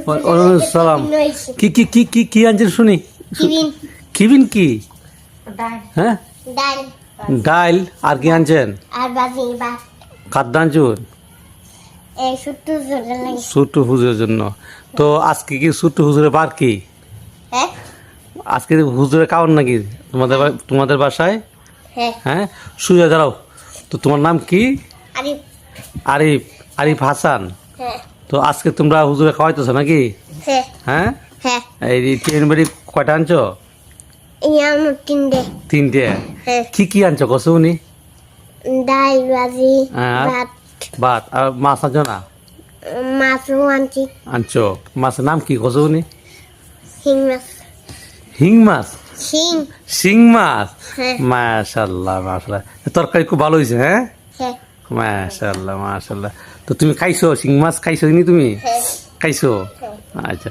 ওয়ালাইকুম সালাম। কি কি কি কি কি আনছেন শুনি? খিবিন কি? হ্যাঁ, ডাল। আর কি আনছেন? খাদ্য আনছুন ছোট্ট হুজুরের জন্য। তো আজকে কি ছোট্ট হুজুরের বার কি? আজকে হুজুরের কারণ নাকি তোমাদের বাসায়? হ্যাঁ, সুজা দাঁড়াও। তো তোমার নাম কি? আরিফ। আরিফ হাসান। তো আজকে তোমরা হুজুরে খাওয়াইতেছো নাকি? হ্যাঁ, এই ট্রেন বাড়ি কয়টা আনছো? তিনটে। কি কি আনছো কসে উনি? ডাল ভাজি আর ভাত ভাত আর মাছ আনছো না? মাছও আনছি আনছো। মাছের নাম কি কসে উনি? শিং মাছ হিং মাছ? শিং শিং মাছ? হ্যাঁ। মাশাল্লাহ মাশাল্লাহ, তরকারি খুব ভালো হয়েছে। হ্যাঁ, হ্যাঁ মাশাল্লাহ মাশাল্লাহ। তো তুমি খাইছো শিং মাছ? খাইছো নি তুমি? হ্যাঁ খাইছো? আচ্ছা।